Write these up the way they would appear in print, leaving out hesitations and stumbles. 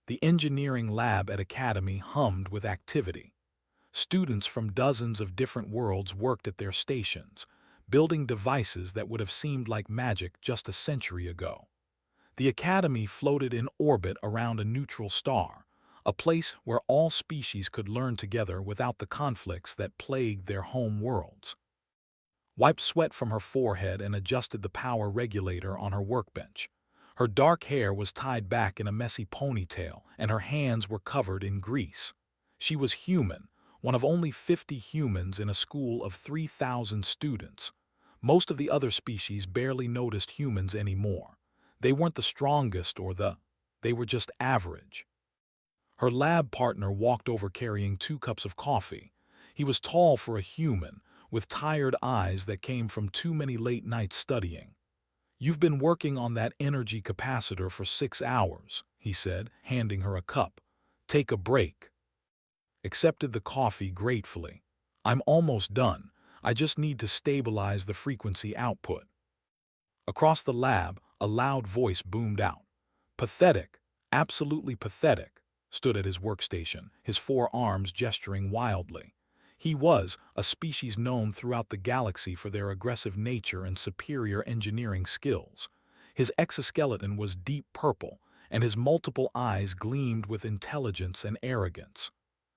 The engineering lab at Academy hummed with activity. Students from dozens of different worlds worked at their stations, building devices that would have seemed like magic just a century ago. The Academy floated in orbit around a neutral star, a place where all species could learn together without the conflicts that plagued their home worlds. Wiped sweat from her forehead and adjusted the power regulator on her workbench. Her dark hair was tied back in a messy ponytail, and her hands were covered in grease. She was human, one of only 50 humans in a school of 3,000 students. Most of the other species barely noticed humans anymore. They weren't the strongest they were just average. Her lab partner walked over carrying 2 cups of coffee. He was tall for a human, with tired eyes that came from too many late nights studying. "You've been working on that energy capacitor for 6 hours, he said, handing her a cup. "Take a break." Accepted the coffee gratefully. "I'm almost done. I just need to stabilize the frequency output." Across the lab, a loud voice boomed out. "Pathetic, absolutely pathetic," stood at his workstation, his 4 arms gesturing wildly. He was a species known throughout the galaxy for their aggressive nature and superior engineering skills. His exoskeleton was deep purple, and his multiple eyes gleamed with intelligence and arrogance.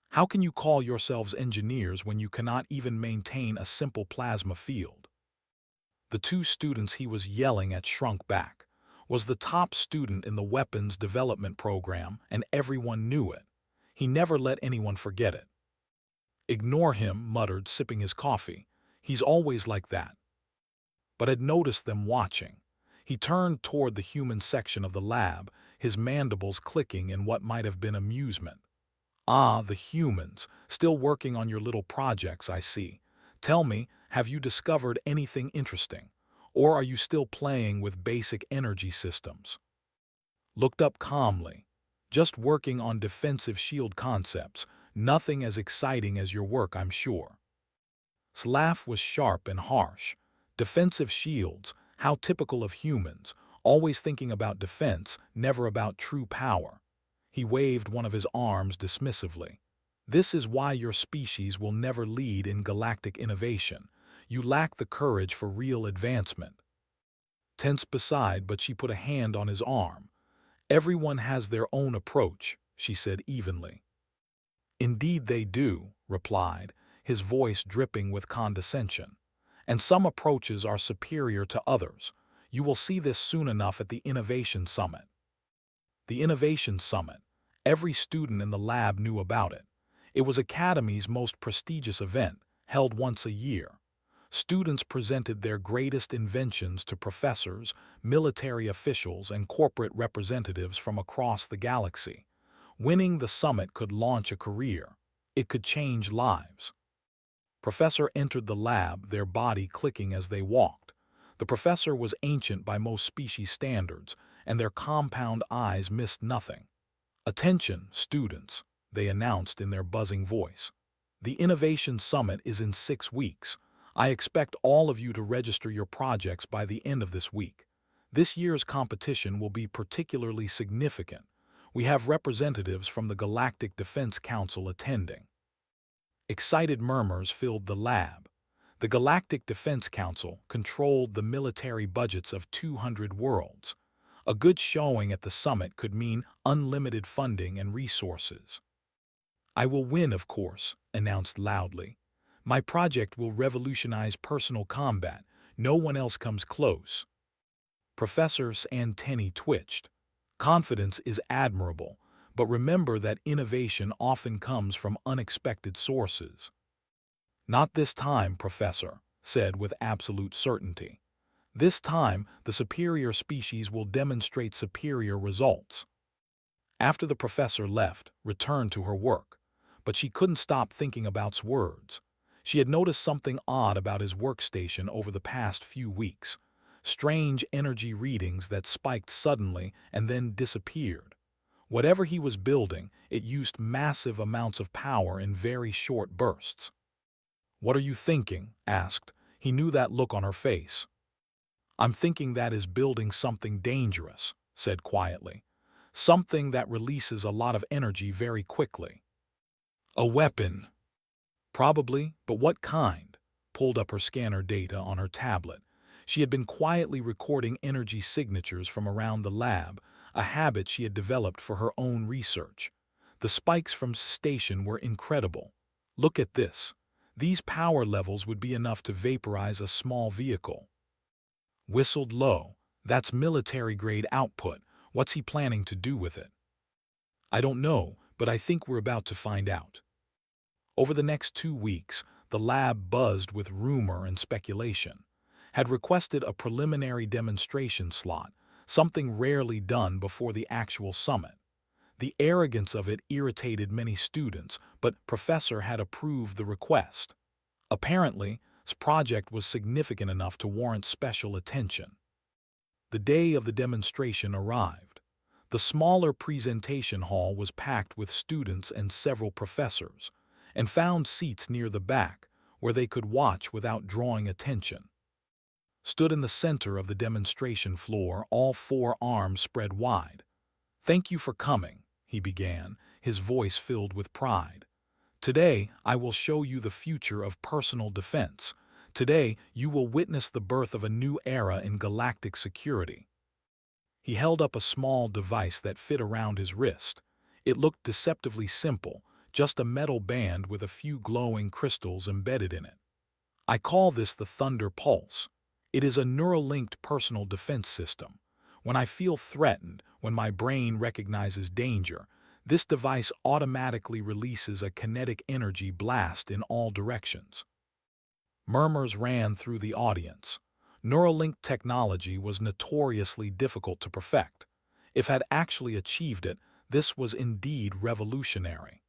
How can you call yourselves engineers when you cannot even maintain a simple plasma field? The 2 students he was yelling at shrunk back. Was the top student in the weapons development program, and everyone knew it. He never let anyone forget it. "Ignore him," muttered, sipping his coffee. "He's always like that." But had noticed them watching. He turned toward the human section of the lab, his mandibles clicking in what might have been amusement. "Ah, the humans, still working on your little projects, I see. Tell me, have you discovered anything interesting? Or are you still playing with basic energy systems?" Looked up calmly. "Just working on defensive shield concepts. Nothing as exciting as your work, I'm sure." His laugh was sharp and harsh. Defensive shields, how typical of humans, always thinking about defense, never about true power. He waved one of his arms dismissively. "This is why your species will never lead in galactic innovation. You lack the courage for real advancement." Tense beside, but she put a hand on his arm. "Everyone has their own approach," she said evenly. "Indeed they do," replied, his voice dripping with condescension. "And some approaches are superior to others. You will see this soon enough at the Innovation Summit." The Innovation Summit. Every student in the lab knew about it. It was Academy's most prestigious event, held once a year. Students presented their greatest inventions to professors, military officials, and corporate representatives from across the galaxy. Winning the summit could launch a career. It could change lives. Professor entered the lab, their body clicking as they walked. The professor was ancient by most species standards, and their compound eyes missed nothing. "Attention, students," they announced in their buzzing voice. "The Innovation Summit is in 6 weeks. I expect all of you to register your projects by the end of this week. This year's competition will be particularly significant. We have representatives from the Galactic Defense Council attending." Excited murmurs filled the lab. The Galactic Defense Council controlled the military budgets of 200 worlds. A good showing at the summit could mean unlimited funding and resources. "I will win, of course," announced loudly. "My project will revolutionize personal combat. No one else comes close." Professor's antennae twitched. "Confidence is admirable, but remember that innovation often comes from unexpected sources." "Not this time, Professor," said with absolute certainty. "This time, the superior species will demonstrate superior results." After the professor left, returned to her work. But she couldn't stop thinking about's words. She had noticed something odd about his workstation over the past few weeks. Strange energy readings that spiked suddenly and then disappeared. Whatever he was building, it used massive amounts of power in very short bursts. "What are you thinking?" asked. He knew that look on her face. "I'm thinking that is building something dangerous," said quietly. something that releases a lot of energy very quickly. A weapon. Probably, but what kind? Pulled up her scanner data on her tablet. She had been quietly recording energy signatures from around the lab, a habit she had developed for her own research. The spikes from station were incredible. Look at this. These power levels would be enough to vaporize a small vehicle. Whistled low. That's military-grade output. What's he planning to do with it? I don't know, but I think we're about to find out. Over the next 2 weeks, the lab buzzed with rumor and speculation. Had requested a preliminary demonstration slot, something rarely done before the actual summit. The arrogance of it irritated many students, but Professor had approved the request. Apparently, this project was significant enough to warrant special attention. The day of the demonstration arrived. The smaller presentation hall was packed with students and several professors, and found seats near the back, where they could watch without drawing attention. Stood in the center of the demonstration floor, all 4 arms spread wide. "Thank you for coming," he began, his voice filled with pride. "Today, I will show you the future of personal defense. Today, you will witness the birth of a new era in galactic security." He held up a small device that fit around his wrist. It looked deceptively simple, just a metal band with a few glowing crystals embedded in it. "I call this the Thunder Pulse. It is a neural-linked personal defense system. When I feel threatened, when my brain recognizes danger, this device automatically releases a kinetic energy blast in all directions." Murmurs ran through the audience. Neuralink technology was notoriously difficult to perfect. If had actually achieved it, this was indeed revolutionary.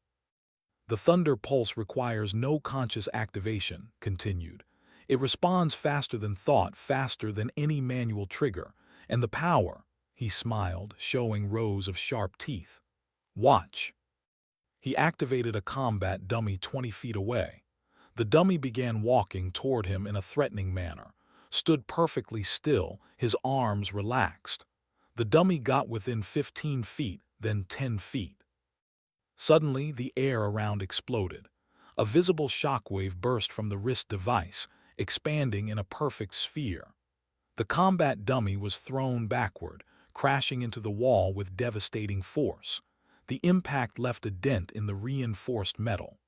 "The Thunder Pulse requires no conscious activation," continued. "It responds faster than thought, faster than any manual trigger. And the power," he smiled, showing rows of sharp teeth. "Watch." He activated a combat dummy 20 feet away. The dummy began walking toward him in a threatening manner, stood perfectly still, his arms relaxed. The dummy got within 15 feet, then 10 feet. Suddenly, the air around exploded. A visible shockwave burst from the wrist device, expanding in a perfect sphere. The combat dummy was thrown backward, crashing into the wall with devastating force. The impact left a dent in the reinforced metal.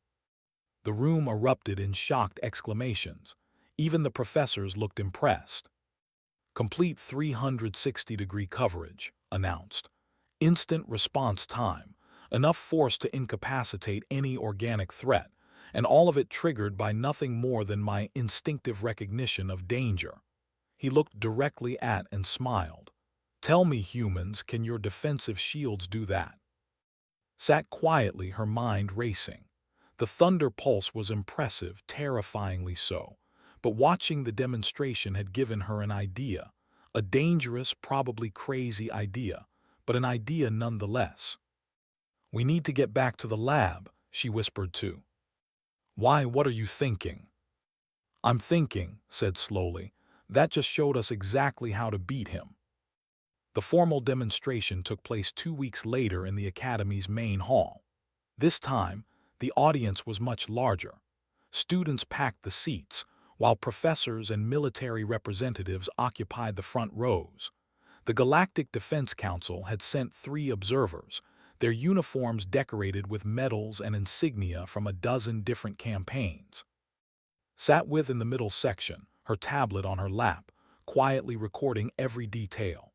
The room erupted in shocked exclamations. Even the professors looked impressed. "Complete 360-degree coverage," announced. "Instant response time. Enough force to incapacitate any organic threat, and all of it triggered by nothing more than my instinctive recognition of danger." He looked directly at and smiled. "Tell me, humans, can your defensive shields do that?" Sat quietly, her mind racing. The Thunder Pulse was impressive, terrifyingly so, but watching the demonstration had given her an idea, a dangerous, probably crazy idea, but an idea nonetheless. "We need to get back to the lab," she whispered too. "Why, what are you thinking?" "I'm thinking," said slowly, "that just showed us exactly how to beat him." The formal demonstration took place 2 weeks later in the Academy's main hall. This time, the audience was much larger. Students packed the seats, while professors and military representatives occupied the front rows. The Galactic Defense Council had sent 3 observers, their uniforms decorated with medals and insignia from a dozen different campaigns. Sat with in the middle section, her tablet on her lap, quietly recording every detail.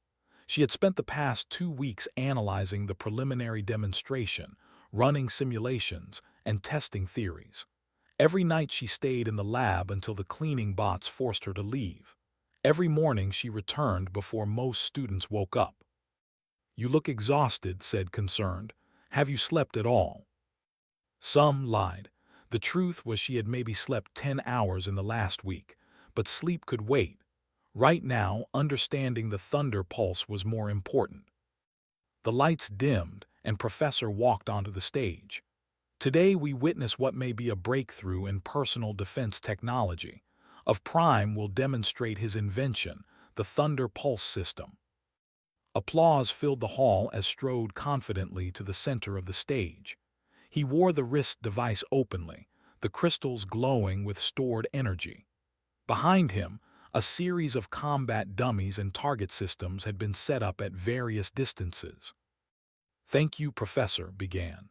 She had spent the past 2 weeks analyzing the preliminary demonstration, running simulations, and testing theories. Every night she stayed in the lab until the cleaning bots forced her to leave. Every morning she returned before most students woke up. "You look exhausted," said Concerned. "Have you slept at all?" Some lied. The truth was she had maybe slept 10 hours in the last week, but sleep could wait. Right now, understanding the Thunder Pulse was more important. The lights dimmed, and Professor walked onto the stage. "Today we witness what may be a breakthrough in personal defense technology. Of Prime will demonstrate his invention, the Thunder Pulse system." Applause filled the hall as strode confidently to the center of the stage. He wore the wrist device openly, the crystals glowing with stored energy. Behind him, a series of combat dummies and target systems had been set up at various distances. "Thank you, Professor," began.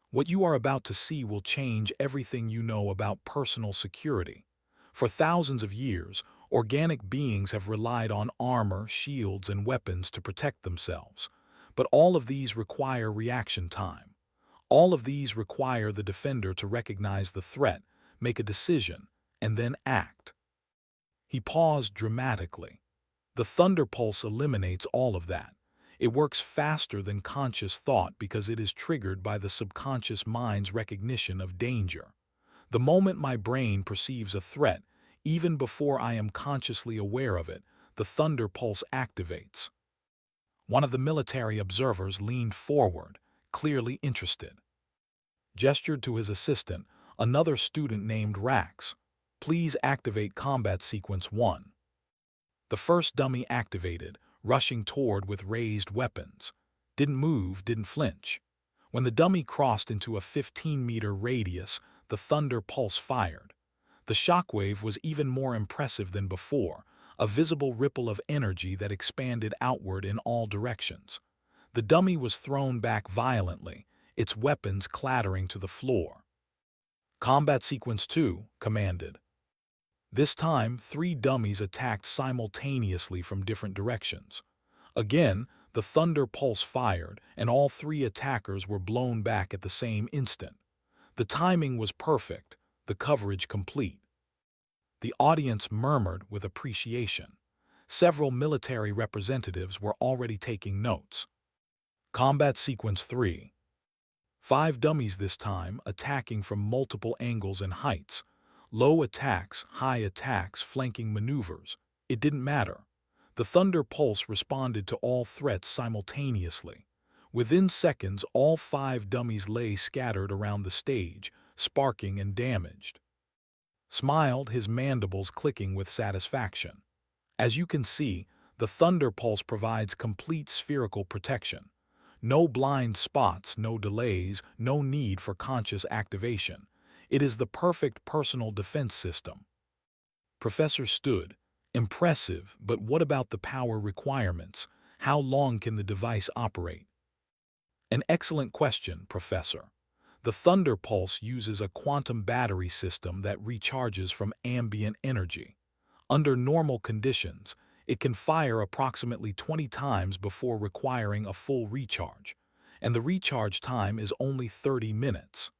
"What you are about to see will change everything you know about personal security. For thousands of years, organic beings have relied on armor, shields, and weapons to protect themselves. But all of these require reaction time. All of these require the defender to recognize the threat, make a decision, and then act." He paused dramatically. The thunder pulse eliminates all of that. It works faster than conscious thought because it is triggered by the subconscious mind's recognition of danger. The moment my brain perceives a threat, even before I am consciously aware of it, the thunder pulse activates. One of the military observers leaned forward, clearly interested. Gestured to his assistant, another student named Rax. "Please activate Combat Sequence 1. The first dummy activated, rushing toward with raised weapons. Didn't move, didn't flinch. When the dummy crossed into a 15-meter radius, the thunder pulse fired. The shockwave was even more impressive than before, a visible ripple of energy that expanded outward in all directions. The dummy was thrown back violently, its weapons clattering to the floor. "Combat Sequence 2, commanded. This time, 3 dummies attacked simultaneously from different directions. Again, the thunder pulse fired, and all 3 attackers were blown back at the same instant. The timing was perfect, the coverage complete." The audience murmured with appreciation. Several military representatives were already taking notes. "Combat Sequence 3. 5 dummies this time, attacking from multiple angles and heights. Low attacks, high attacks, flanking maneuvers. It didn't matter. The thunder pulse responded to all threats simultaneously. Within seconds, all 5 dummies lay scattered around the stage, sparking and damaged." Smiled, his mandibles clicking with satisfaction. "As you can see, the thunder pulse provides complete spherical protection. No blind spots, no delays, no need for conscious activation. It is the perfect personal defense system." Professor stood. "Impressive, but what about the power requirements? How long can the device operate?" "An excellent question, Professor. The thunder pulse uses a quantum battery system that recharges from ambient energy. Under normal conditions, it can fire approximately 20 times before requiring a full recharge, and the recharge time is only 30 minutes.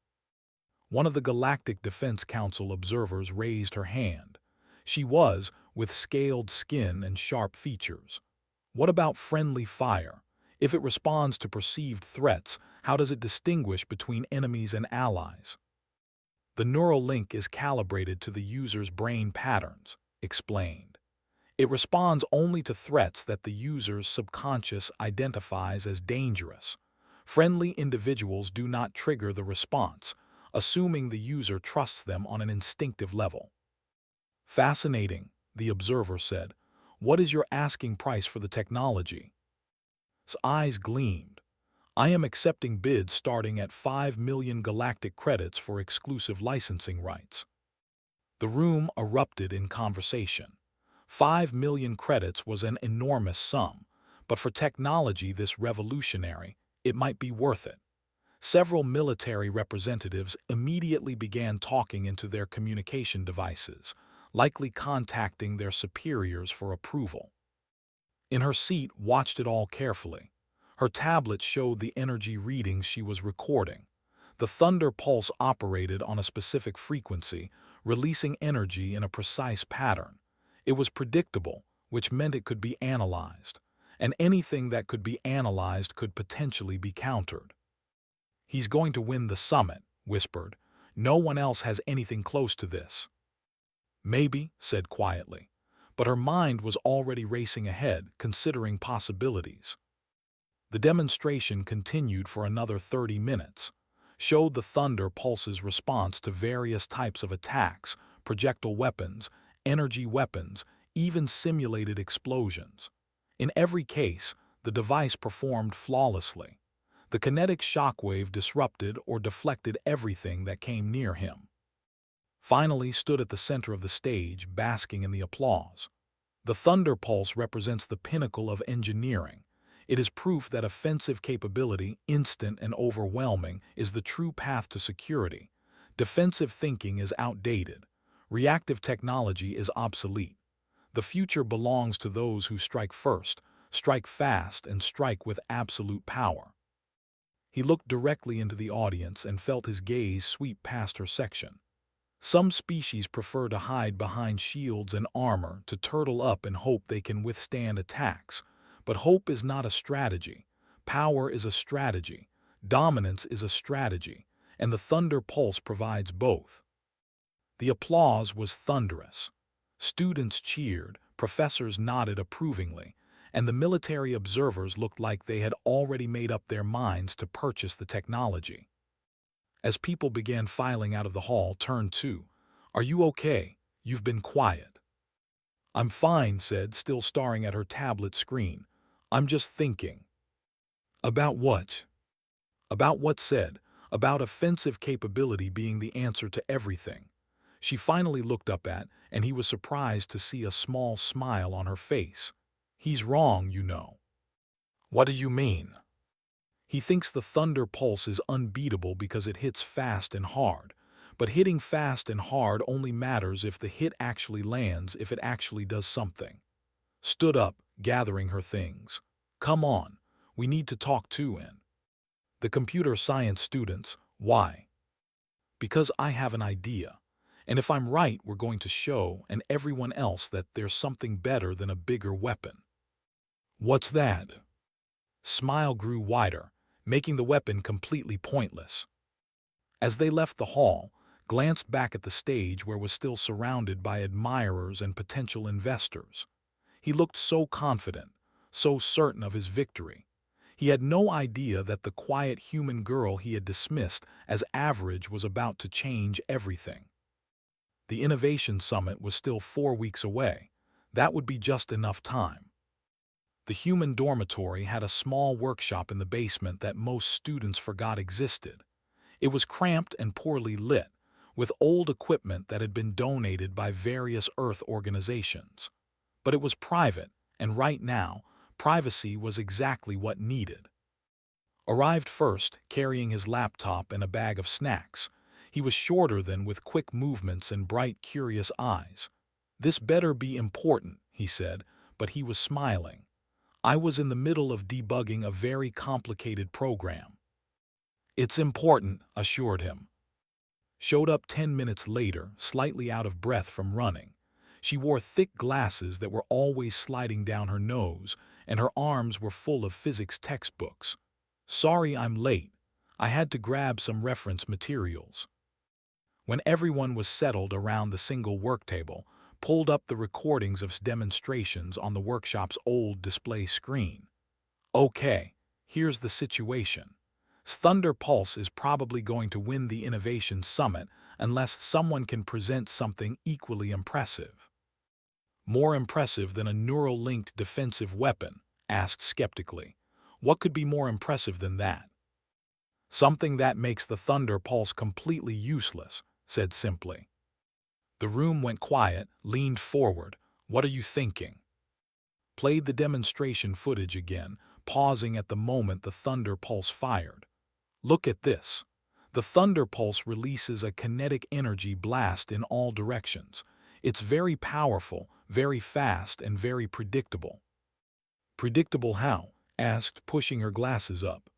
One of the Galactic Defense Council observers raised her hand. She was, with scaled skin and sharp features. "What about friendly fire? If it responds to perceived threats, how does it distinguish between enemies and allies?" "The neural link is calibrated to the user's brain patterns," explained. "It responds only to threats that the user's subconscious identifies as dangerous. Friendly individuals do not trigger the response, assuming the user trusts them on an instinctive level." "Fascinating," the observer said. "What is your asking price for the technology?" His eyes gleamed. "I am accepting bids starting at 5 million galactic credits for exclusive licensing rights." The room erupted in conversation. 5 million credits was an enormous sum, but for technology this revolutionary, it might be worth it. Several military representatives immediately began talking into their communication devices, likely contacting their superiors for approval. In her seat, watched it all carefully. Her tablet showed the energy readings she was recording. The thunder pulse operated on a specific frequency, releasing energy in a precise pattern. It was predictable, which meant it could be analyzed. And anything that could be analyzed could potentially be countered. "He's going to win the summit," whispered. "No one else has anything close to this." "Maybe," said quietly. But her mind was already racing ahead, considering possibilities. The demonstration continued for another 30 minutes, showed the thunder pulse's response to various types of attacks, projectile weapons, energy weapons, even simulated explosions. In every case, the device performed flawlessly. The kinetic shockwave disrupted or deflected everything that came near him. Finally stood at the center of the stage, basking in the applause. The Thunder Pulse represents the pinnacle of engineering. It is proof that offensive capability, instant and overwhelming, is the true path to security. Defensive thinking is outdated. Reactive technology is obsolete. The future belongs to those who strike first, strike fast, and strike with absolute power. He looked directly into the audience and felt his gaze sweep past her section. Some species prefer to hide behind shields and armor, to turtle up and hope they can withstand attacks. But hope is not a strategy. Power is a strategy. Dominance is a strategy. And the Thunder Pulse provides both. The applause was thunderous. Students cheered, professors nodded approvingly, and the military observers looked like they had already made up their minds to purchase the technology. As people began filing out of the hall, turned to, "Are you okay? You've been quiet." "I'm fine," said, still staring at her tablet screen. "I'm just thinking." "About what?" "About what said, about offensive capability being the answer to everything." She finally looked up at, and he was surprised to see a small smile on her face. "He's wrong, you know." "What do you mean?" "He thinks the Thunder Pulse is unbeatable because it hits fast and hard. But hitting fast and hard only matters if the hit actually lands, if it actually does something." Stood up, gathering her things. "Come on, we need to talk too." And the computer science students, "Why?" "Because I have an idea. And if I'm right, we're going to show, and everyone else, that there's something better than a bigger weapon." "What's that?" Smile grew wider, making the weapon completely pointless. As they left the hall, glanced back at the stage where was still surrounded by admirers and potential investors. He looked so confident, so certain of his victory. He had no idea that the quiet human girl he had dismissed as average was about to change everything. The Innovation Summit was still 4 weeks away. That would be just enough time. The human dormitory had a small workshop in the basement that most students forgot existed. It was cramped and poorly lit, with old equipment that had been donated by various Earth organizations. But it was private, and right now, privacy was exactly what needed. Arrived first, carrying his laptop and a bag of snacks. He was shorter than, with quick movements and bright, curious eyes. "This better be important," he said, but he was smiling. "I was in the middle of debugging a very complicated program." "It's important," assured him. Showed up 10 minutes later, slightly out of breath from running. She wore thick glasses that were always sliding down her nose, and her arms were full of physics textbooks. "Sorry I'm late. I had to grab some reference materials." When everyone was settled around the single work table, pulled up the recordings of demonstrations on the workshop's old display screen. "Okay, here's the situation. Thunder Pulse is probably going to win the Innovation Summit unless someone can present something equally impressive." "More impressive than a neural-linked defensive weapon?" asked skeptically. "What could be more impressive than that?" "Something that makes the Thunder Pulse completely useless," said simply. The room went quiet, leaned forward. "What are you thinking?" Played the demonstration footage again, pausing at the moment the Thunder Pulse fired. "Look at this." The Thunder Pulse releases a kinetic energy blast in all directions. It's very powerful, very fast, and very predictable. "Predictable how?" asked, pushing her glasses up.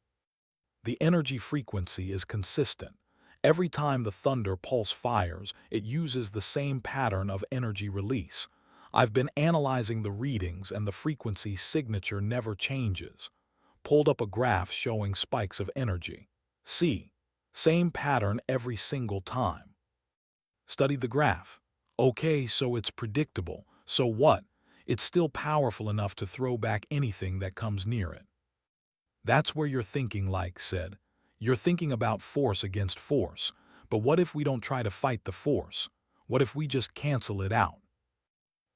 "The energy frequency is consistent. Every time the Thunder Pulse fires, it uses the same pattern of energy release. I've been analyzing the readings, and the frequency signature never changes." Pulled up a graph showing spikes of energy. "See? Same pattern every single time." Studied the graph. "Okay, so it's predictable. So what? It's still powerful enough to throw back anything that comes near it." "That's where you're thinking like," said. "You're thinking about force against force. But what if we don't try to fight the force? What if we just cancel it out?"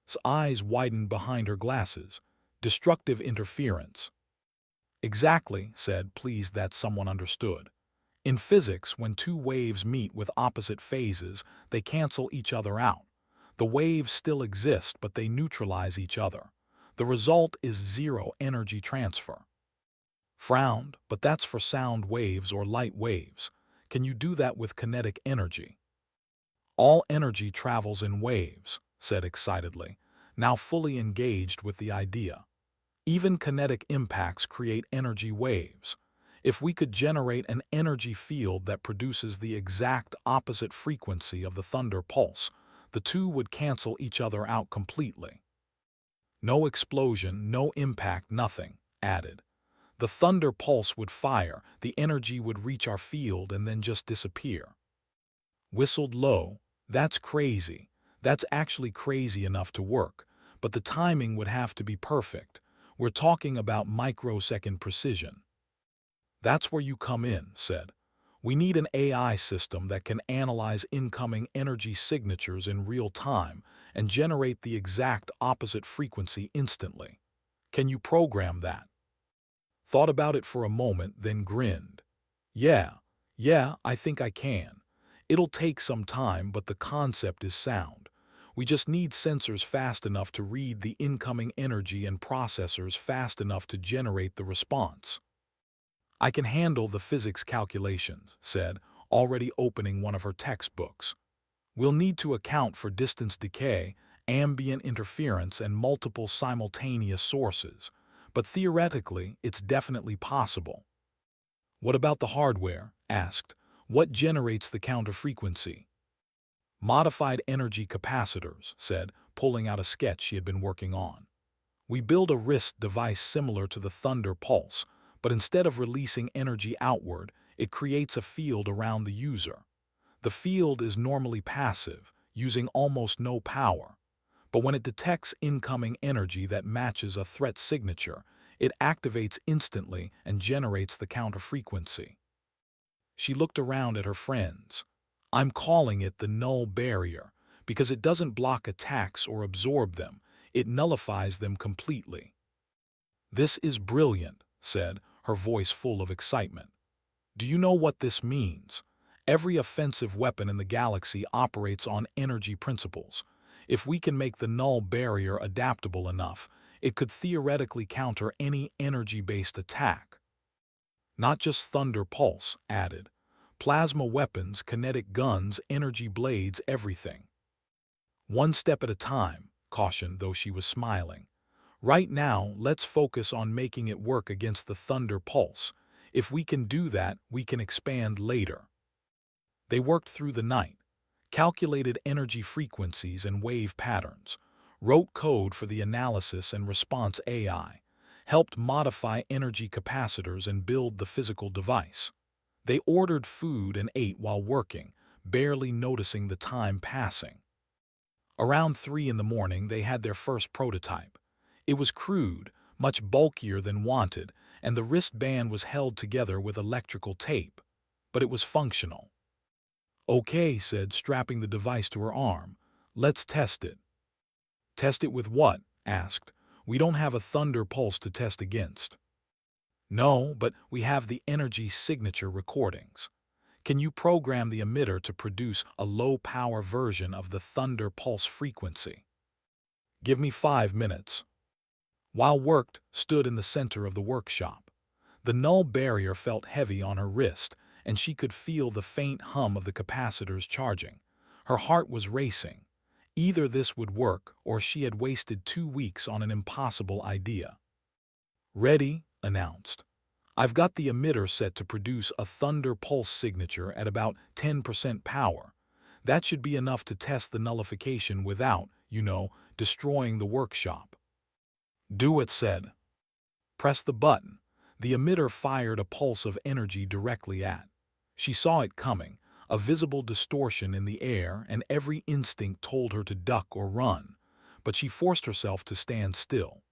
His eyes widened behind her glasses. "Destructive interference." Exactly, said, pleased that someone understood. In physics, when two waves meet with opposite phases, they cancel each other out. The waves still exist, but they neutralize each other. The result is zero energy transfer. Frowned, but that's for sound waves or light waves. Can you do that with kinetic energy? All energy travels in waves, said excitedly, now fully engaged with the idea. Even kinetic impacts create energy waves. If we could generate an energy field that produces the exact opposite frequency of the thunder pulse, the two would cancel each other out completely. No explosion, no impact, nothing, added. The thunder pulse would fire, the energy would reach our field and then just disappear. Whistled low. That's crazy. That's actually crazy enough to work, but the timing would have to be perfect. We're talking about microsecond precision. That's where you come in, said. We need an AI system that can analyze incoming energy signatures in real time and generate the exact opposite frequency instantly. Can you program that? Thought about it for a moment, then grinned. Yeah, I think I can. It'll take some time, but the concept is sound. We just need sensors fast enough to read the incoming energy and processors fast enough to generate the response. I can handle the physics calculations, said, already opening one of her textbooks. We'll need to account for distance decay, ambient interference, and multiple simultaneous sources, but theoretically, it's definitely possible. What about the hardware? Asked. What generates the counter frequency? Modified energy capacitors, said, pulling out a sketch she had been working on. We build a wrist device similar to the thunder pulse, but instead of releasing energy outward, it creates a field around the user. The field is normally passive, using almost no power. But when it detects incoming energy that matches a threat signature, it activates instantly and generates the counter frequency. She looked around at her friends. I'm calling it the null barrier, because it doesn't block attacks or absorb them, it nullifies them completely. This is brilliant, said, her voice full of excitement. Do you know what this means? Every offensive weapon in the galaxy operates on energy principles. If we can make the null barrier adaptable enough, it could theoretically counter any energy-based attack. Not just thunder pulse, added. Plasma weapons, kinetic guns, energy blades, everything. One step at a time, cautioned, though she was smiling. Right now, let's focus on making it work against the thunder pulse. If we can do that, we can expand later. They worked through the night, calculated energy frequencies and wave patterns, wrote code for the analysis and response AI, helped modify energy capacitors and build the physical device. They ordered food and ate while working, barely noticing the time passing. Around 3 in the morning, they had their first prototype. It was crude, much bulkier than wanted, and the wristband was held together with electrical tape. But it was functional. Okay, said, strapping the device to her arm. Let's test it. Test it with what? Asked. We don't have a thunder pulse to test against. No, but we have the energy signature recordings. Can you program the emitter to produce a low-power version of the thunder pulse frequency? Give me 5 minutes. While worked, stood in the center of the workshop. The null barrier felt heavy on her wrist, and she could feel the faint hum of the capacitors charging. Her heart was racing. Either this would work, or she had wasted 2 weeks on an impossible idea. Ready, announced. I've got the emitter set to produce a thunder pulse signature at about 10% power. That should be enough to test the nullification without, destroying the workshop. Do it, said. Press the button. The emitter fired a pulse of energy directly at. She saw it coming, a visible distortion in the air, and every instinct told her to duck or run, but she forced herself to stand still.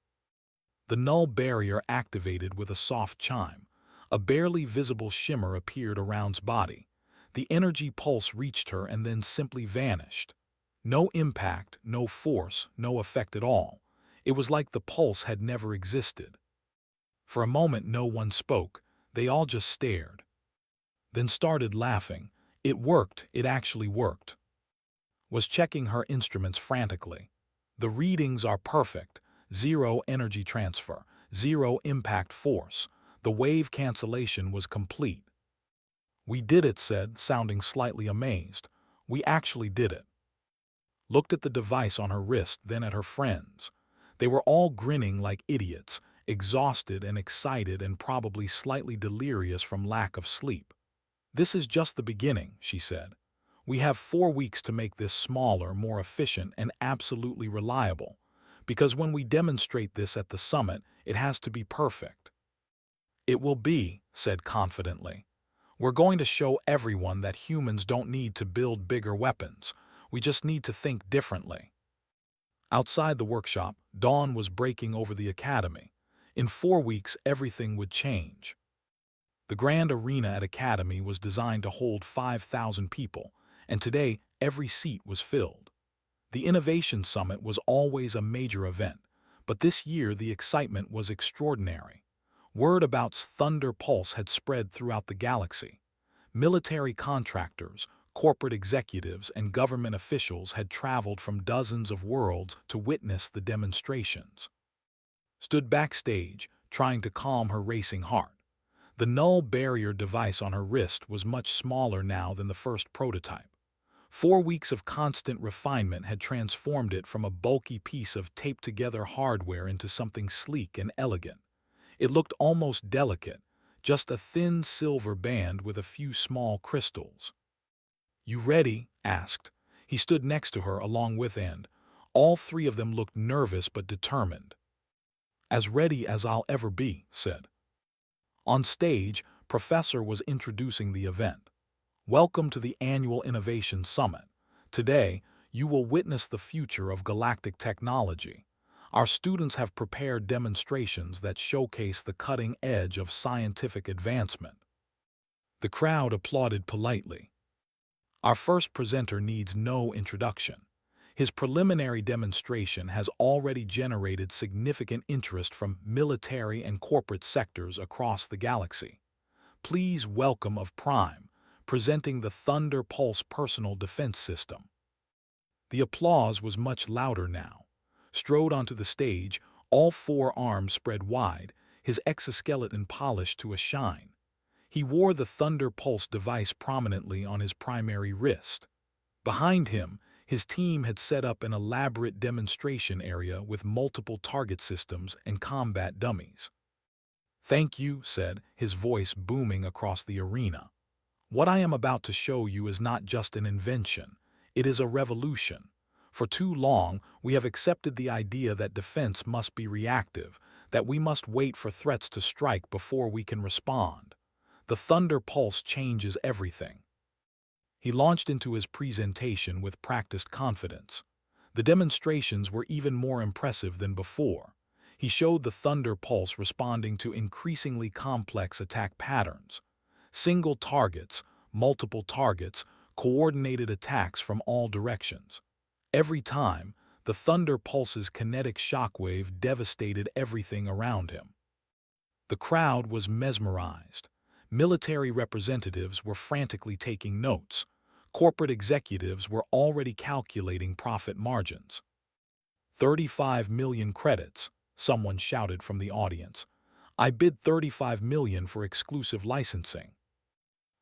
The null barrier activated with a soft chime. A barely visible shimmer appeared around's body. The energy pulse reached her and then simply vanished. No impact, no force, no effect at all. It was like the pulse had never existed. For a moment no one spoke, they all just stared. Then started laughing. It worked, it actually worked. Was checking her instruments frantically. The readings are perfect. 0 energy transfer, 0 impact force. The wave cancellation was complete. We did it, said, sounding slightly amazed. We actually did it. Looked at the device on her wrist, then at her friends. They were all grinning like idiots, exhausted and excited and probably slightly delirious from lack of sleep. This is just the beginning, she said. We have 4 weeks to make this smaller, more efficient, and absolutely reliable. Because when we demonstrate this at the summit, it has to be perfect. It will be, said confidently. We're going to show everyone that humans don't need to build bigger weapons. We just need to think differently. Outside the workshop, dawn was breaking over the academy. In 4 weeks, everything would change. The grand arena at Academy was designed to hold 5,000 people, and today every seat was filled. The Innovation Summit was always a major event, but this year the excitement was extraordinary. Word about Thunder Pulse had spread throughout the galaxy. Military contractors, corporate executives, and government officials had traveled from dozens of worlds to witness the demonstrations. Stood backstage, trying to calm her racing heart. The null barrier device on her wrist was much smaller now than the first prototype. 4 weeks of constant refinement had transformed it from a bulky piece of taped-together hardware into something sleek and elegant. It looked almost delicate, just a thin silver band with a few small crystals. "You ready?" asked. He stood next to her along with End. All 3 of them looked nervous but determined. "As ready as I'll ever be," said. On stage, Professor was introducing the event. Welcome to the annual Innovation Summit. Today, you will witness the future of galactic technology. Our students have prepared demonstrations that showcase the cutting edge of scientific advancement. The crowd applauded politely. Our first presenter needs no introduction. His preliminary demonstration has already generated significant interest from military and corporate sectors across the galaxy. Please welcome of Prime, presenting the Thunder Pulse personal defense system. The applause was much louder now. Strode onto the stage, all 4 arms spread wide, his exoskeleton polished to a shine. He wore the Thunder Pulse device prominently on his primary wrist. Behind him, his team had set up an elaborate demonstration area with multiple target systems and combat dummies. "Thank you," said, his voice booming across the arena. "What I am about to show you is not just an invention, it is a revolution. For too long, we have accepted the idea that defense must be reactive, that we must wait for threats to strike before we can respond. The Thunder Pulse changes everything." He launched into his presentation with practiced confidence. The demonstrations were even more impressive than before. He showed the Thunder Pulse responding to increasingly complex attack patterns. Single targets, multiple targets, coordinated attacks from all directions. Every time, the Thunder Pulse's kinetic shockwave devastated everything around him. The crowd was mesmerized. Military representatives were frantically taking notes. Corporate executives were already calculating profit margins. 35 million credits, someone shouted from the audience. "I bid 35 million for exclusive licensing."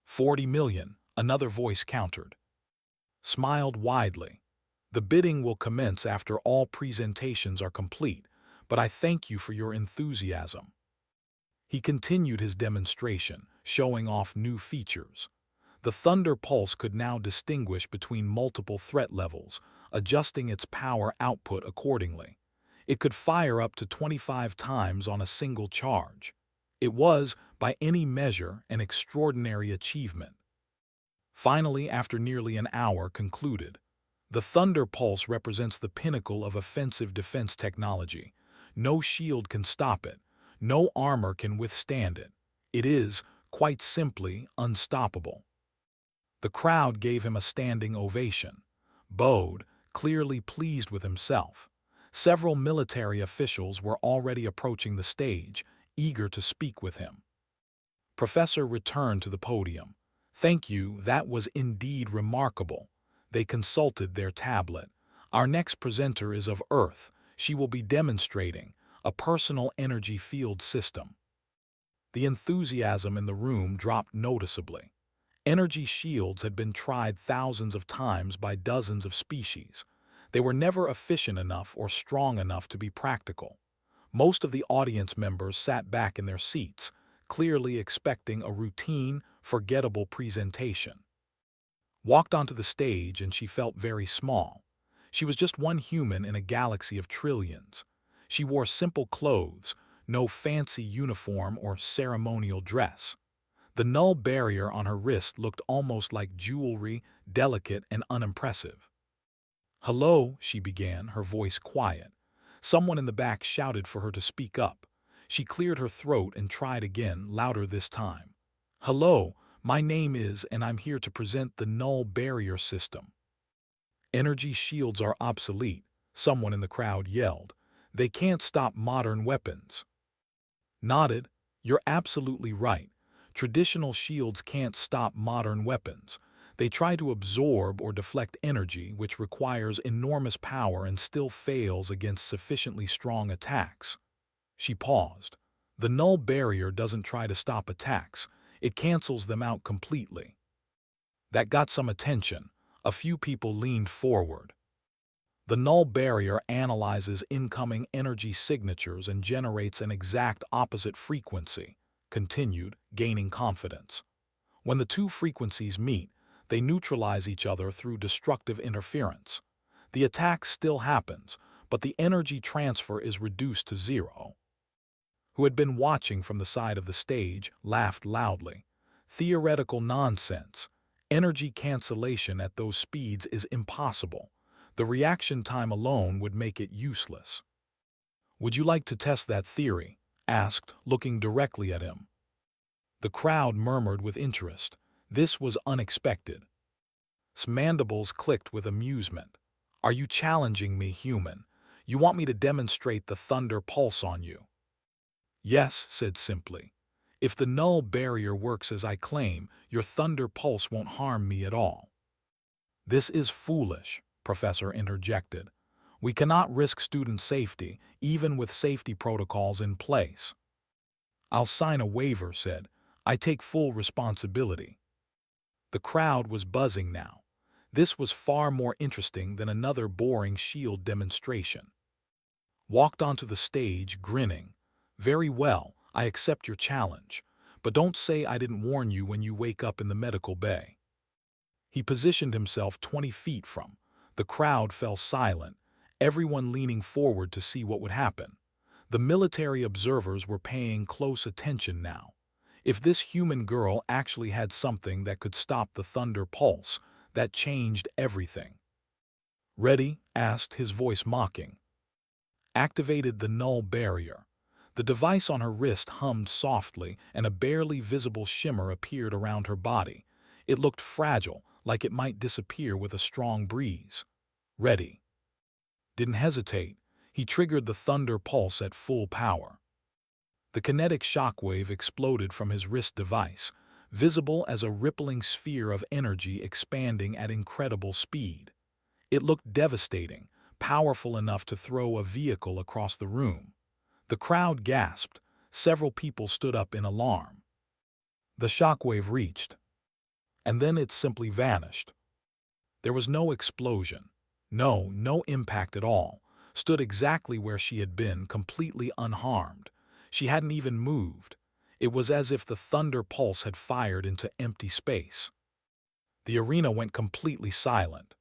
40 million, another voice countered. Smiled widely. "The bidding will commence after all presentations are complete, but I thank you for your enthusiasm." He continued his demonstration, showing off new features. The Thunder Pulse could now distinguish between multiple threat levels, adjusting its power output accordingly. It could fire up to 25 times on a single charge. It was, by any measure, an extraordinary achievement. Finally, after nearly an hour, concluded. The Thunder Pulse represents the pinnacle of offensive defense technology. No shield can stop it. No armor can withstand it. It is, quite simply, unstoppable. The crowd gave him a standing ovation. Bowed, clearly pleased with himself. Several military officials were already approaching the stage, eager to speak with him. Professor returned to the podium. "Thank you, that was indeed remarkable." They consulted their tablet. "Our next presenter is of Earth. She will be demonstrating a personal energy field system." The enthusiasm in the room dropped noticeably. Energy shields had been tried thousands of times by dozens of species. They were never efficient enough or strong enough to be practical. Most of the audience members sat back in their seats, clearly expecting a routine, forgettable presentation. Walked onto the stage and she felt very small. She was just one human in a galaxy of trillions. She wore simple clothes, no fancy uniform or ceremonial dress. The null barrier on her wrist looked almost like jewelry, delicate and unimpressive. "Hello," she began, her voice quiet. Someone in the back shouted for her to speak up. She cleared her throat and tried again, louder this time. "Hello, my name is, and I'm here to present the null barrier system." "Energy shields are obsolete," someone in the crowd yelled. "They can't stop modern weapons." Nodded. "You're absolutely right. Traditional shields can't stop modern weapons. They try to absorb or deflect energy, which requires enormous power and still fails against sufficiently strong attacks." She paused. "The null barrier doesn't try to stop attacks. It cancels them out completely." That got some attention. A few people leaned forward. "The null barrier analyzes incoming energy signatures and generates an exact opposite frequency," continued, gaining confidence. "When the two frequencies meet, they neutralize each other through destructive interference. The attack still happens, but the energy transfer is reduced to zero." Who had been watching from the side of the stage, laughed loudly. "Theoretical nonsense. Energy cancellation at those speeds is impossible. The reaction time alone would make it useless." "Would you like to test that theory?" asked, looking directly at him. The crowd murmured with interest. This was unexpected. Mandibles clicked with amusement. "Are you challenging me, human? You want me to demonstrate the thunder pulse on you?" "Yes," said simply. "If the null barrier works as I claim, your thunder pulse won't harm me at all." "This is foolish," Professor interjected. "We cannot risk student safety, even with safety protocols in place." "I'll sign a waiver," said. "I take full responsibility." The crowd was buzzing now. This was far more interesting than another boring shield demonstration. Walked onto the stage, grinning. "Very well, I accept your challenge. But don't say I didn't warn you when you wake up in the medical bay." He positioned himself 20 feet from. The crowd fell silent, everyone leaning forward to see what would happen. The military observers were paying close attention now. If this human girl actually had something that could stop the thunder pulse, that changed everything. "Ready?" asked, his voice mocking. Activated the null barrier. The device on her wrist hummed softly, and a barely visible shimmer appeared around her body. It looked fragile, like it might disappear with a strong breeze. "Ready." Didn't hesitate. He triggered the thunder pulse at full power. The kinetic shockwave exploded from his wrist device, visible as a rippling sphere of energy expanding at incredible speed. It looked devastating, powerful enough to throw a vehicle across the room. The crowd gasped. Several people stood up in alarm. The shockwave reached, and then it simply vanished. There was no explosion. No impact at all. Stood exactly where she had been, completely unharmed. She hadn't even moved. It was as if the thunder pulse had fired into empty space. The arena went completely silent.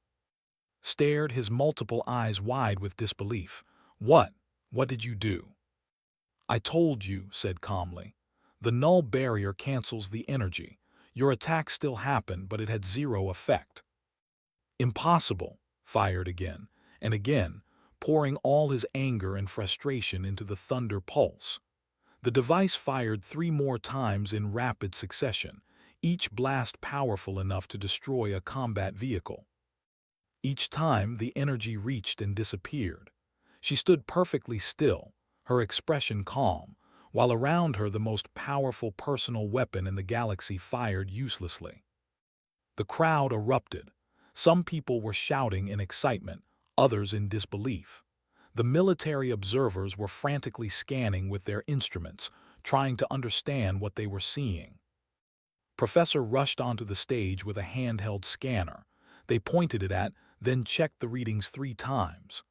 Stared, his multiple eyes wide with disbelief. "What? What did you do?" "I told you," said calmly. "The null barrier cancels the energy. Your attack still happened, but it had zero effect." "Impossible," fired again, and again, pouring all his anger and frustration into the thunder pulse. The device fired 3 more times in rapid succession, each blast powerful enough to destroy a combat vehicle. Each time, the energy reached and disappeared. She stood perfectly still, her expression calm, while around her the most powerful personal weapon in the galaxy fired uselessly. The crowd erupted. Some people were shouting in excitement, others in disbelief. The military observers were frantically scanning with their instruments, trying to understand what they were seeing. Professor rushed onto the stage with a handheld scanner. They pointed it at, then checked the readings 3 times.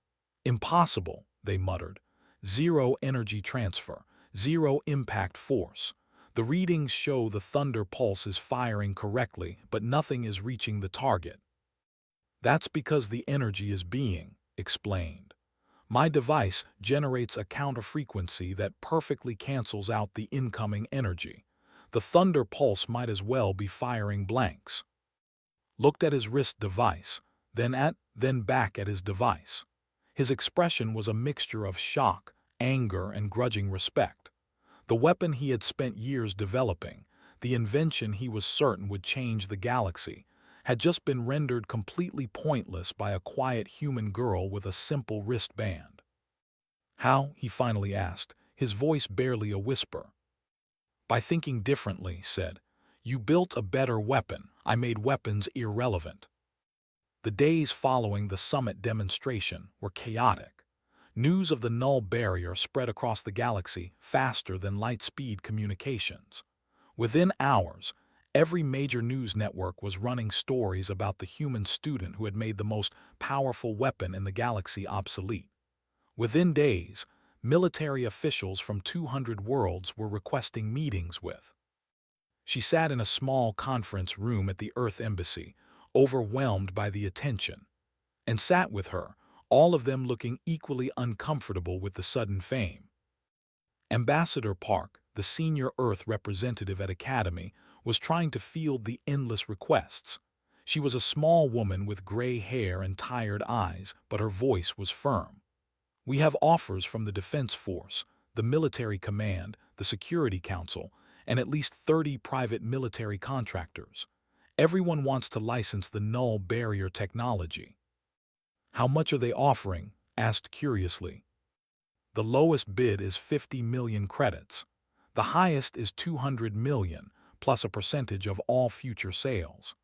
"Impossible," they muttered. "Zero energy transfer, zero impact force. The readings show the thunder pulse is firing correctly, but nothing is reaching the target." "That's because the energy is being explained. My device generates a counterfrequency that perfectly cancels out the incoming energy. The thunder pulse might as well be firing blanks." Looked at his wrist device, then back at his device. His expression was a mixture of shock, anger, and grudging respect. The weapon he had spent years developing, the invention he was certain would change the galaxy, had just been rendered completely pointless by a quiet human girl with a simple wristband. "How?" he finally asked, his voice barely a whisper. "By thinking differently," said. "You built a better weapon. I made weapons irrelevant." The days following the summit demonstration were chaotic. News of the null barrier spread across the galaxy faster than light-speed communications. Within hours, every major news network was running stories about the human student who had made the most powerful weapon in the galaxy obsolete. Within days, military officials from 200 worlds were requesting meetings with. She sat in a small conference room at the Earth Embassy, overwhelmed by the attention, and sat with her, all of them looking equally uncomfortable with the sudden fame. Ambassador Park, the senior Earth representative at Academy, was trying to field the endless requests. She was a small woman with gray hair and tired eyes, but her voice was firm. "We have offers from the Defense Force, the Military Command, the Security Council, and at least 30 private military contractors. Everyone wants to license the null barrier technology." "How much are they offering?" asked curiously. "The lowest bid is 50 million credits. The highest is 200 million, plus a percentage of all future sales."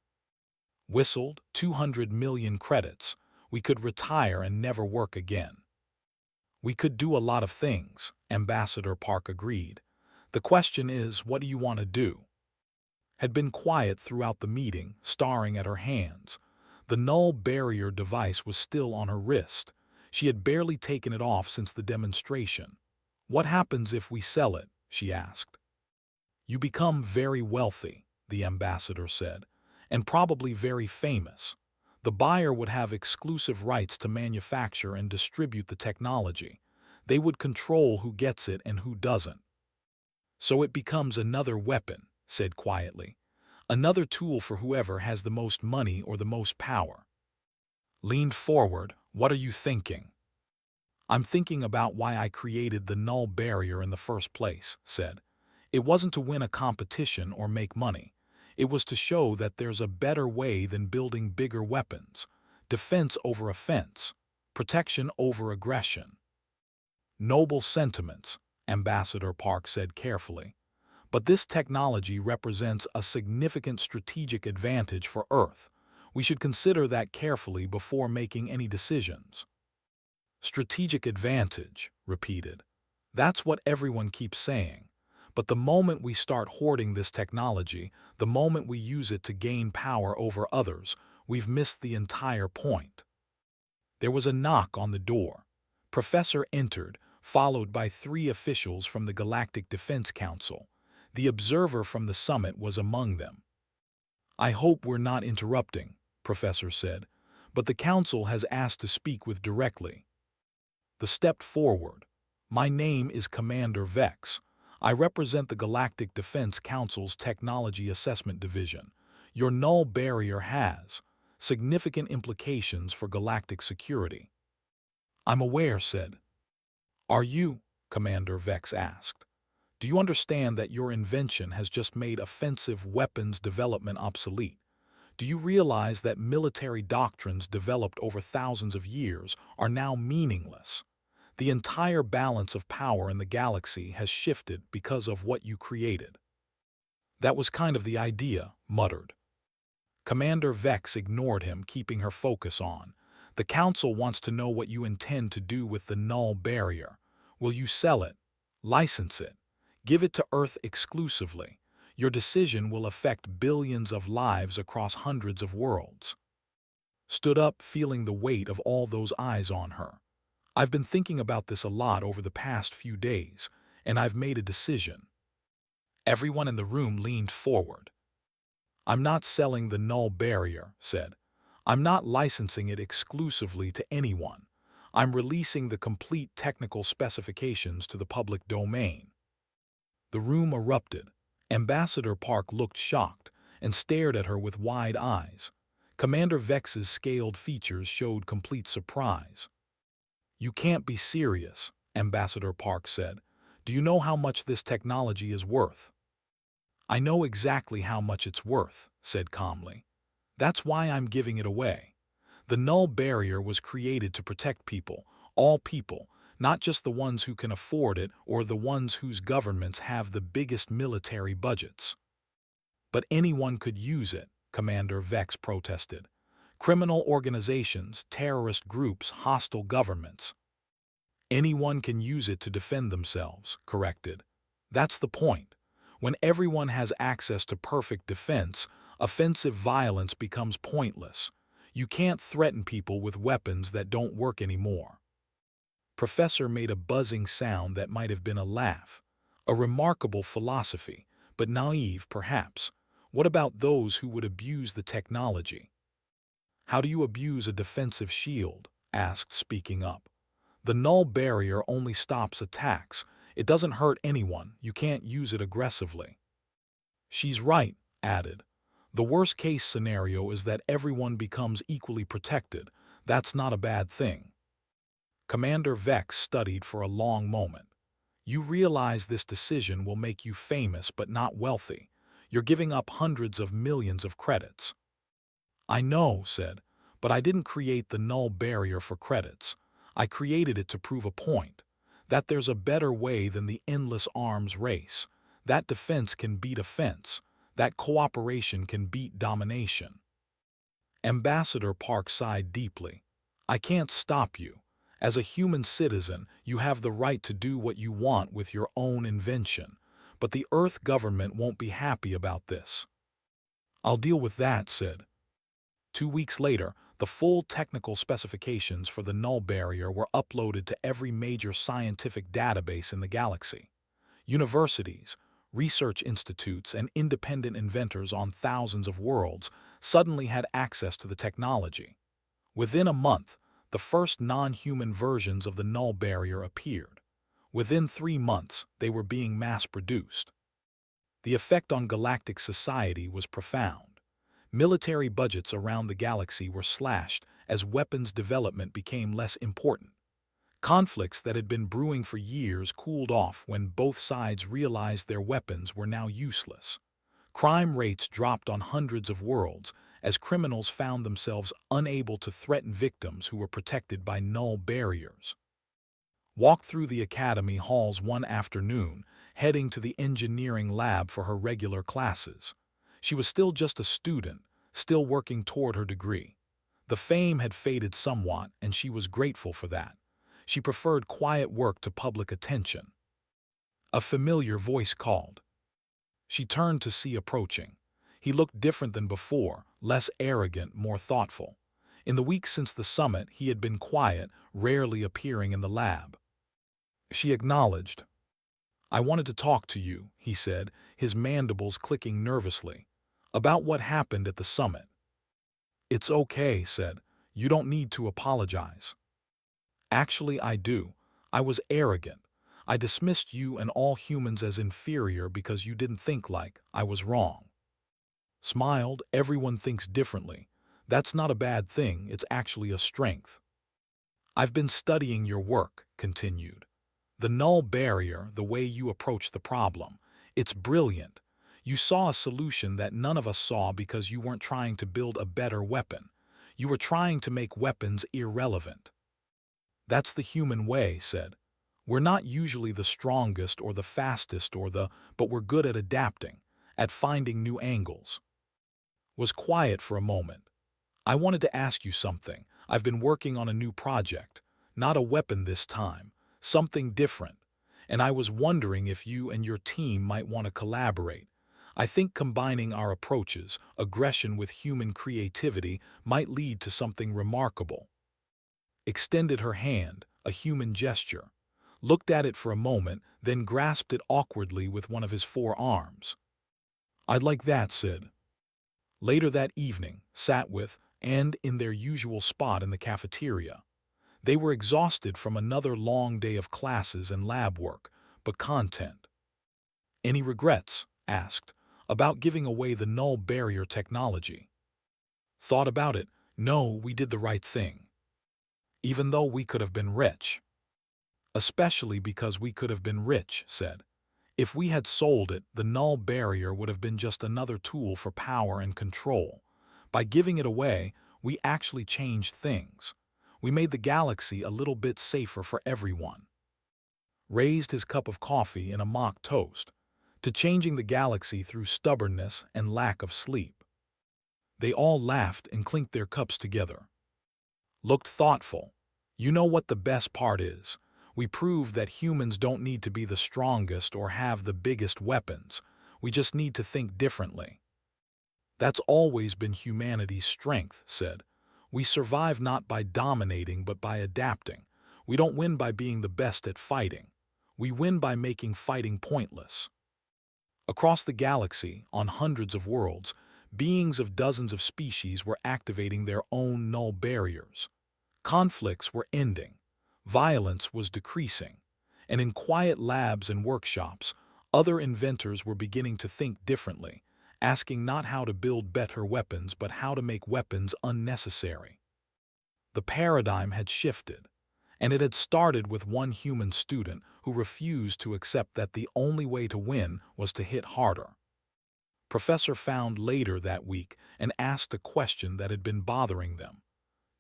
Whistled. 200 million credits. We could retire and never work again. "We could do a lot of things," Ambassador Park agreed. "The question is, what do you want to do?" Had been quiet throughout the meeting, staring at her hands. The null barrier device was still on her wrist. She had barely taken it off since the demonstration. "What happens if we sell it?" she asked. "You become very wealthy," the ambassador said, "and probably very famous. The buyer would have exclusive rights to manufacture and distribute the technology. They would control who gets it and who doesn't." "So it becomes another weapon," said quietly. "Another tool for whoever has the most money or the most power." Leaned forward. "What are you thinking?" "I'm thinking about why I created the null barrier in the first place," said. "It wasn't to win a competition or make money. It was to show that there's a better way than building bigger weapons. Defense over offense. Protection over aggression." "Noble sentiments," Ambassador Park said carefully. "But this technology represents a significant strategic advantage for Earth. We should consider that carefully before making any decisions." "Strategic advantage," repeated. "That's what everyone keeps saying. But the moment we start hoarding this technology, the moment we use it to gain power over others, we've missed the entire point." There was a knock on the door. Professor entered, followed by 3 officials from the Galactic Defense Council. The observer from the summit was among them. "I hope we're not interrupting," Professor said, "but the Council has asked to speak with directly." The stepped forward. "My name is Commander Vex. I represent the Galactic Defense Council's Technology Assessment Division. Your null barrier has significant implications for galactic security." "I'm aware," said. "Are you?" Commander Vex asked. "Do you understand that your invention has just made offensive weapons development obsolete? Do you realize that military doctrines developed over thousands of years are now meaningless? The entire balance of power in the galaxy has shifted because of what you created." "That was kind of the idea," muttered. Commander Vex ignored him, keeping her focus on. "The Council wants to know what you intend to do with the null barrier. Will you sell it? License it? Give it to Earth exclusively? Your decision will affect billions of lives across hundreds of worlds." Stood up, feeling the weight of all those eyes on her. "I've been thinking about this a lot over the past few days, and I've made a decision." Everyone in the room leaned forward. "I'm not selling the null barrier," said. "I'm not licensing it exclusively to anyone. I'm releasing the complete technical specifications to the public domain." The room erupted. Ambassador Park looked shocked and stared at her with wide eyes. Commander Vex's scaled features showed complete surprise. "You can't be serious," Ambassador Park said. "Do you know how much this technology is worth?" "I know exactly how much it's worth," said calmly. "That's why I'm giving it away. The null barrier was created to protect people, all people, not just the ones who can afford it or the ones whose governments have the biggest military budgets." "But anyone could use it," Commander Vex protested. "Criminal organizations, terrorist groups, hostile governments." "Anyone can use it to defend themselves," corrected. "That's the point. When everyone has access to perfect defense, offensive violence becomes pointless. You can't threaten people with weapons that don't work anymore." Professor made a buzzing sound that might have been a laugh. "A remarkable philosophy, but naive perhaps. What about those who would abuse the technology?" "How do you abuse a defensive shield?" asked, speaking up. "The null barrier only stops attacks. It doesn't hurt anyone. You can't use it aggressively." "She's right," added. "The worst-case scenario is that everyone becomes equally protected. That's not a bad thing." Commander Vex studied for a long moment. "You realize this decision will make you famous but not wealthy. You're giving up hundreds of millions of credits." "I know," said, "but I didn't create the null barrier for credits. I created it to prove a point. That there's a better way than the endless arms race. That defense can beat offense. That cooperation can beat domination." Ambassador Park sighed deeply. "I can't stop you. As a human citizen, you have the right to do what you want with your own invention. But the Earth government won't be happy about this." "I'll deal with that," said. 2 weeks later, the full technical specifications for the null barrier were uploaded to every major scientific database in the galaxy. Universities, research institutes, and independent inventors on thousands of worlds suddenly had access to the technology. Within a month, the first non-human versions of the null barrier appeared. Within 3 months, they were being mass-produced. The effect on galactic society was profound. Military budgets around the galaxy were slashed as weapons development became less important. Conflicts that had been brewing for years cooled off when both sides realized their weapons were now useless. Crime rates dropped on hundreds of worlds as criminals found themselves unable to threaten victims who were protected by null barriers. Walked through the academy halls one afternoon, heading to the engineering lab for her regular classes. She was still just a student, still working toward her degree. The fame had faded somewhat, and she was grateful for that. She preferred quiet work to public attention. A familiar voice called. She turned to see approaching. He looked different than before, less arrogant, more thoughtful. In the weeks since the summit, he had been quiet, rarely appearing in the lab. She acknowledged. "I wanted to talk to you," he said, his mandibles clicking nervously. "About what happened at the summit." "It's okay," said. "You don't need to apologize." "Actually, I do. I was arrogant. I dismissed you and all humans as inferior because you didn't think like I was wrong." Smiled. "Everyone thinks differently. That's not a bad thing, it's actually a strength." "I've been studying your work," continued. "The null barrier, the way you approach the problem. It's brilliant. You saw a solution that none of us saw because you weren't trying to build a better weapon. You were trying to make weapons irrelevant." That's the human way, said. We're not usually the strongest or the fastest but we're good at adapting, at finding new angles. Was quiet for a moment. I wanted to ask you something. I've been working on a new project. Not a weapon this time. Something different. And I was wondering if you and your team might want to collaborate. I think combining our approaches, aggression with human creativity, might lead to something remarkable. Extended her hand, a human gesture. Looked at it for a moment, then grasped it awkwardly with one of his forearms. I'd like that, said. Later that evening, sat with, and in their usual spot in the cafeteria. They were exhausted from another long day of classes and lab work, but content. Any regrets? Asked. About giving away the null barrier technology. Thought about it. No, we did the right thing. Even though we could have been rich. Especially because we could have been rich, said. If we had sold it, the null barrier would have been just another tool for power and control. By giving it away, we actually changed things. We made the galaxy a little bit safer for everyone. Raised his cup of coffee in a mock toast to changing the galaxy through stubbornness and lack of sleep. They all laughed and clinked their cups together. Looked thoughtful. You know what the best part is? We proved that humans don't need to be the strongest or have the biggest weapons. We just need to think differently. That's always been humanity's strength, said. We survive not by dominating but by adapting. We don't win by being the best at fighting. We win by making fighting pointless. Across the galaxy, on hundreds of worlds, beings of dozens of species were activating their own null barriers. Conflicts were ending. Violence was decreasing. And in quiet labs and workshops, other inventors were beginning to think differently, asking not how to build better weapons but how to make weapons unnecessary. The paradigm had shifted, and it had started with one human student who refused to accept that the only way to win was to hit harder. Professor found later that week and asked a question that had been bothering them.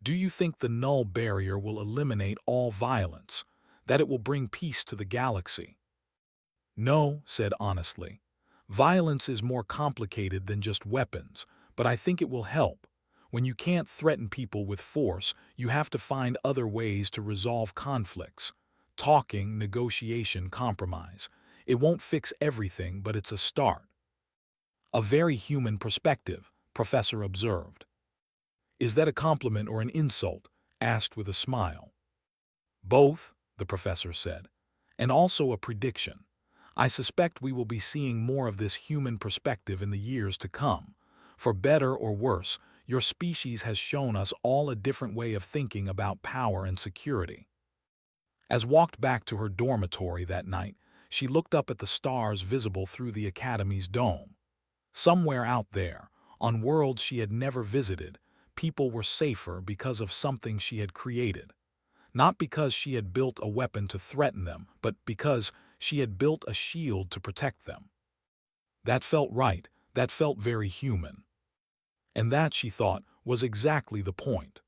Do you think the null barrier will eliminate all violence, that it will bring peace to the galaxy? No, said honestly. Violence is more complicated than just weapons, but I think it will help. When you can't threaten people with force, you have to find other ways to resolve conflicts. Talking, negotiation, compromise. It won't fix everything, but it's a start. A very human perspective, Professor observed. Is that a compliment or an insult? Asked with a smile. Both, the professor said, and also a prediction. I suspect we will be seeing more of this human perspective in the years to come. For better or worse, your species has shown us all a different way of thinking about power and security. As walked back to her dormitory that night, she looked up at the stars visible through the Academy's dome. Somewhere out there, on worlds she had never visited, people were safer because of something she had created. Not because she had built a weapon to threaten them, but because she had built a shield to protect them. That felt right, that felt very human. And that, she thought, was exactly the point.